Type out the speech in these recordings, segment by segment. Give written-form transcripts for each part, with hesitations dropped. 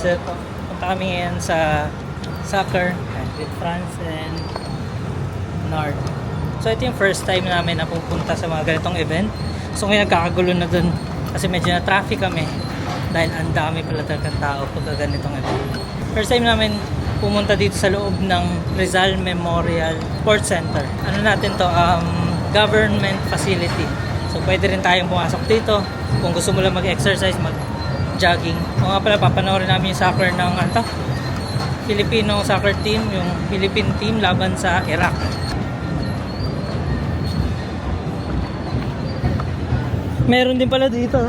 So, punta kami ngayon sa soccer with France and Nard. So ito yung first time namin na pupunta sa mga ganitong event. So ngayon nagkakagulo na dun kasi medyo na traffic kami dahil ang dami pala talagang tao pagka ganitong event. First time namin pumunta dito sa loob ng Rizal Memorial Sports Center. Ano natin to? Government facility. So pwede rin tayong pumasok dito kung gusto mo lang mag-exercise, mag-jogging. O nga pala, papanoorin namin yung soccer ng Filipino soccer team, yung Philippine team laban sa Iraq. Meron din pala dito.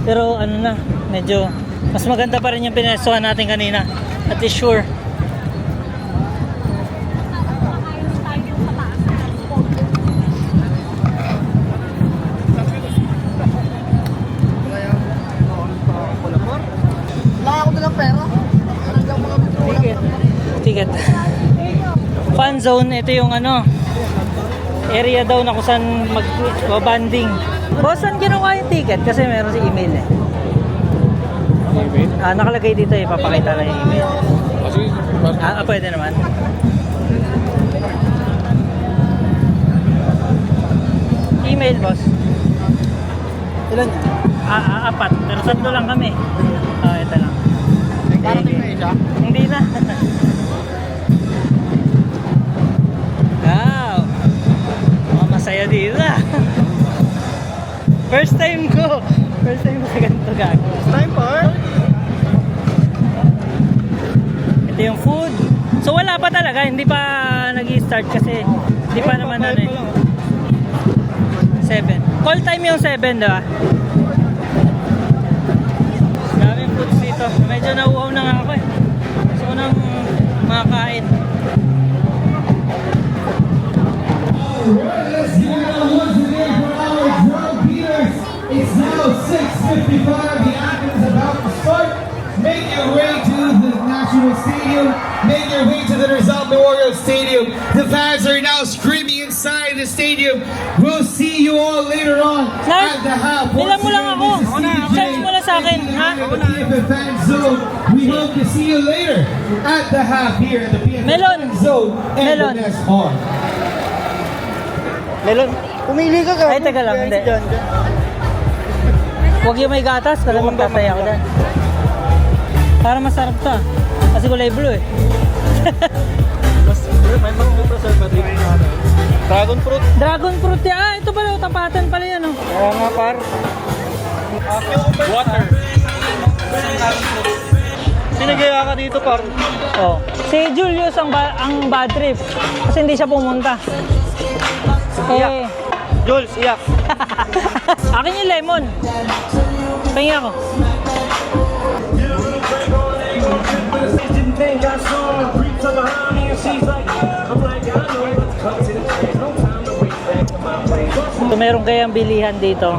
Pero ano na, medyo mas maganda pa rin yung pinestuhan natin kanina. At least sure. Ticket. Fan zone, ito yung area daw na kung saan mag-banding. Boss, saan ginawa yung ticket? Kasi meron si email eh. Email? Nakalagay dito eh, papakita na yung email. Pwede naman. Email, boss. Ilan? 4. Pero 3 lang kami. Ito lang. Parating na isa? Hindi na. Wow. Masaya dito ah. First time ko. First time ko sa ganito gago. First time par? Ito yung food. So wala pa talaga. Hindi pa nag-i-start kasi hindi pa naman 7. Call time yung 7, diba? Daming foods dito. Medyo nauuhaw na nga ako eh. Gusto ko nang makakain. It's now 6:55. The anthem is about to start. Make your way to the National Stadium. Make your way to the Rizal Memorial Stadium. The fans are now screaming inside the stadium. We'll see you all later on at the half. Nilang mo lang ako. Search mo lang sa akin, ha? PFF Fan Zone. We hope to see you later at the half here at the PFF Melon. Fan Zone and Melon. the Nest Hall. Melon. Pumili ka ka. Ay, teka lang. Hindi. Huwag yung may gatas. Kala magtatay ako dyan. Para masarap to ah. Kasi kulay blue eh. May mga preservative. Dragon fruit. Dragon fruit yan. Ito pala. Tapatan pala yan oh. Kaya nga par. Water. Sinagaya ka dito par. Oh. Si Julius ang bad trip. Kasi hindi siya pumunta. Iyak. Jules, iyak. Akin yung lemon. Pahingi ako. So meron kayang bilihan dito.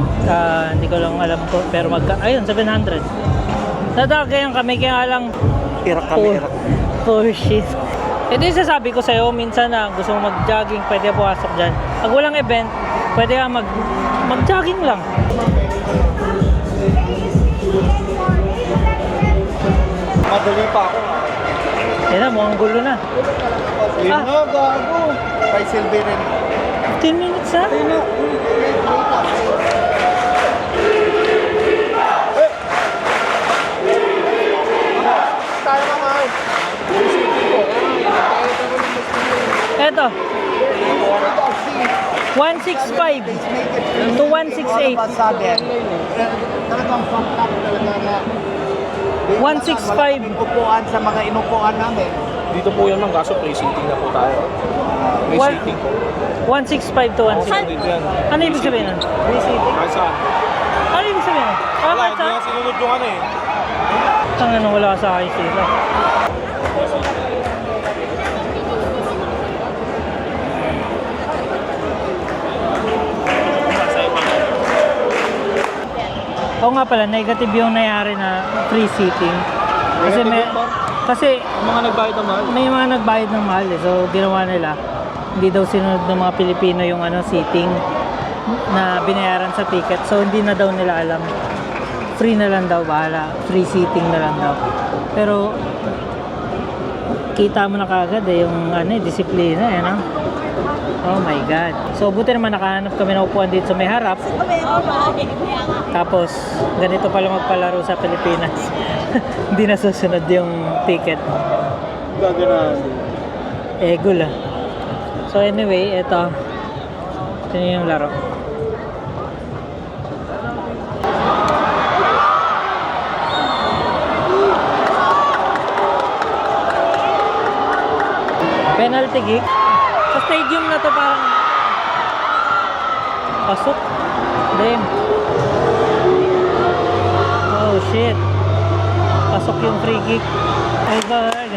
Hindi ko lang alam ko. Pero ayun, 700. Nadagayan kami kaya lang Irak kami, irak. for shit. Ito yung sasabi ko sa'yo, minsan na gusto mo mag-jogging, pwede ka pumasok dyan. Pag walang event, pwede ka mag-jogging lang. Madali pa ako. Yan na, mukhang gulo na. Yun na, gago. Kay Silver rin. 15 minutes na? Ayun na. Tayo ka nga. Eto. 165 to 168. Talagang fucked talaga na 165. upuan sa mga inupuan namin. Dito po yan, kaso play seating na po tayo. May One- seating po. 165 to 168. Dito yan. Ano ibig sabihin nun? Kahit saan. Ano ibig sabihin nun? Wala, Kahit hindi nga sinunod yung ano eh. Tanga na wala sa ayos dito. Oo nga pala, negative yung nangyari na free seating. Kasi Mga nagbayad ng mahal. may mga nagbayad ng mahal eh. So ginawa nila, hindi daw sinunod ng mga Pilipino yung seating na binayaran sa ticket. So hindi na daw nila alam. free na lang daw, bahala. Free seating na lang daw. Pero, kita mo na kagad yung disiplina, no? Oh my God. So, buti naman nakahanap kami ng upuan dito sa may harap. Tapos, ganito pala magpalaro sa Pilipinas. Hindi na susunod yung ticket. Gagana. Gula. So, anyway, ito yung laro. Penalty kick. Sa stadium na to parang pasok. Damn. Oh shit. Pasok yung free kick. Ay bag.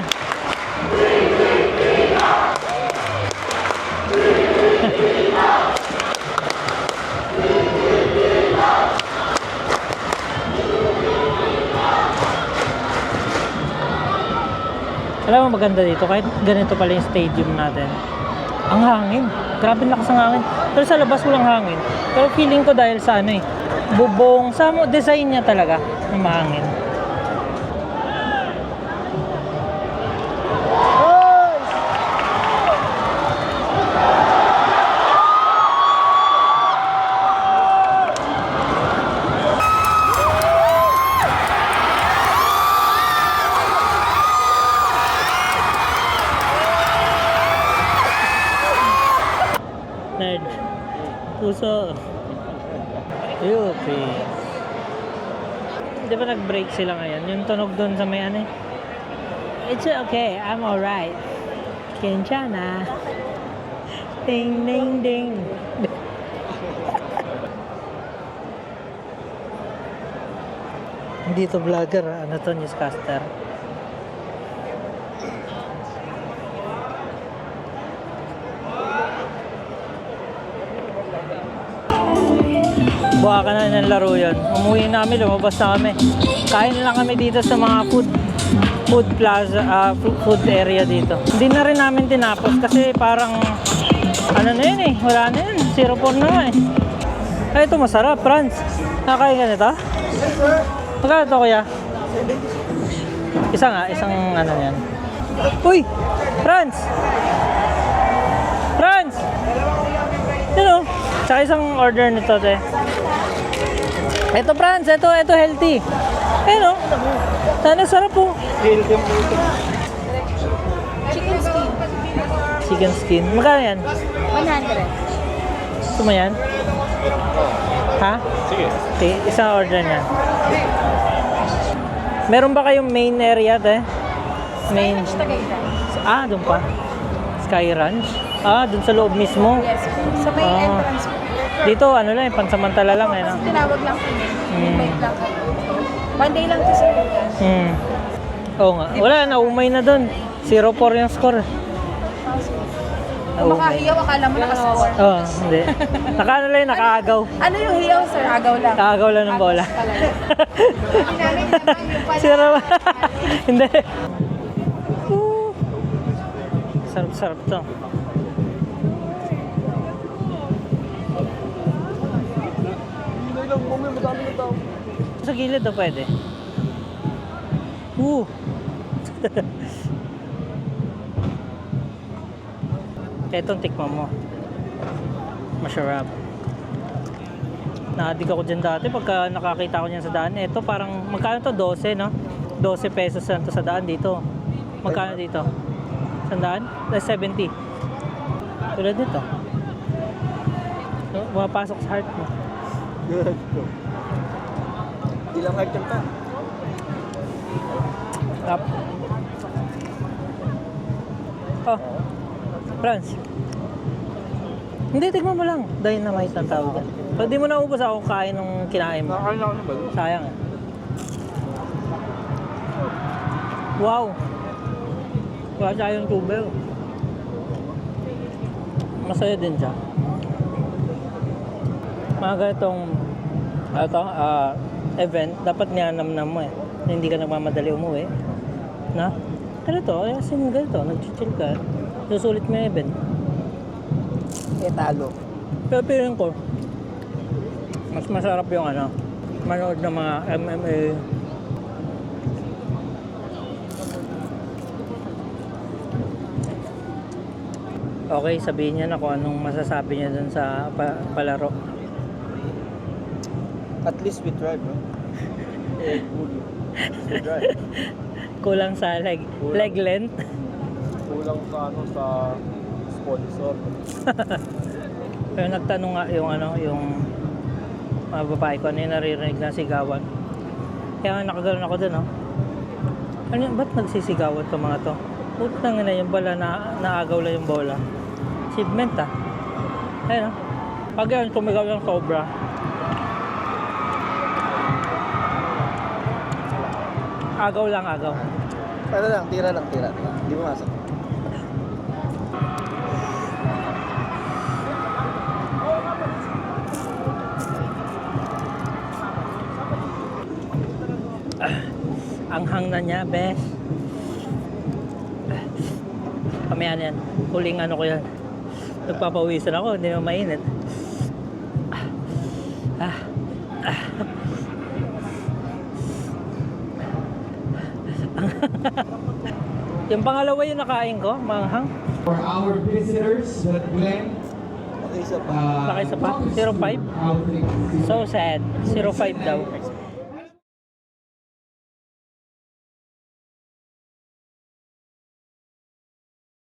Alam mo maganda dito, kahit ganito pala yung stadium natin. Ang hangin. Grabe lakas ng hangin. Pero sa labas walang hangin. Pero feeling ko dahil sa bubong, sa design niya talaga ng mahangin. Nerd. Puso. Yupi. Di ba nag-break sila ngayon? Yung tunog doon sa may It's okay, I'm alright. Kenchana. Ding, ding, ding. Hindi to vlogger, ano to, newscaster. Buha ka na ng laro yun. Umuwi namin, lumabas na kami. Kain lang kami dito sa mga food plaza, food area dito. Hindi na rin namin tinapos kasi parang na yun wala na yun. 0-4 na nga Ay, ito masarap, Franz. Nakakain ka nito? Magkano ito, kuya? Isang yan. Uy! Franz! Franz! Yun Tsaka isang order nito, te. Ito, Franz. Ito healthy. Ayun, sana sarap po. Chicken skin. Magkano yan? 100. Gusto mo yan? Ha? Sige. Okay, isang order niyan. Meron ba kayong main area, te? Main. Doon pa. Sky Ranch? Doon sa loob mismo? Yes, sa may entrance. Dito, lang, pansamantala lang, no? Tinawag lang kami. Invite lang kami. One day lang to sir. Oo nga. Wala, naumay na doon. 0-4 yung score. Kung makahiyaw, akala mo nakascore. Oo, hindi. Nakaagaw. Ano yung hiyaw sir? Agaw lang. Kaagaw lang ng bola. Hindi namin naman yung pala. Sira ba? Hindi. Sarap-sarap to. Sa gilid na pwede. Etong tikman mo. Masarap. Naadig ako dyan dati pagka nakakita ko niyan sa daan. Ito parang, magkano to? 12, no? 12 pesos lang to sa daan dito. Magkano dito? Sandaan? 70. Tulad nito. Mapasok sa heart mo. Good. Ilang heart yan pa? Up. Franz. Hindi, tignan mo lang. Dynamite ang tawag yan. Pag di mo naubos ako kain ng kinain mo. Nakakain ako ng balo. Sayang Wow. Wala tayong tubig. Masaya din siya. Mga ganitong event, dapat niyanam-nam mo hindi ka nagmamadali umuwi. Na? Ganito, ganito, nag-chill ka. Susulit mo yung event. Talo. Pero feeling ko, mas masarap yung manood ng mga MMA. Okay, sabihin niya na kung anong masasabi niya dun sa palaro. At least we tried, no? We tried. Kulang sa leg length. Kulang sa sa sponsor. Pero nagtanong nga yung mga babae ko ano yung naririnig na sigawan. Kaya nga nakagalan ako dun, oh. Ano yun? Ba't nagsisigawan to mga to? Putang na yung bala na naagaw lang yung bola. Achievement, ah. Ayun, oh. Pag yan, tumigaw ng sobra. Agaw lang, agaw. Ano lang, tira lang. Hindi mo masok. Ang hang na niya, bes. Kamayan yan. Huling ano ko yan. Nagpapawisan ako, hindi naman mainit. Yung pangalawa yung nakain ko, manghang. For our visitors, that Glenn, Okay, so Laki sa pa, 0.5. So sad, 0.5 daw.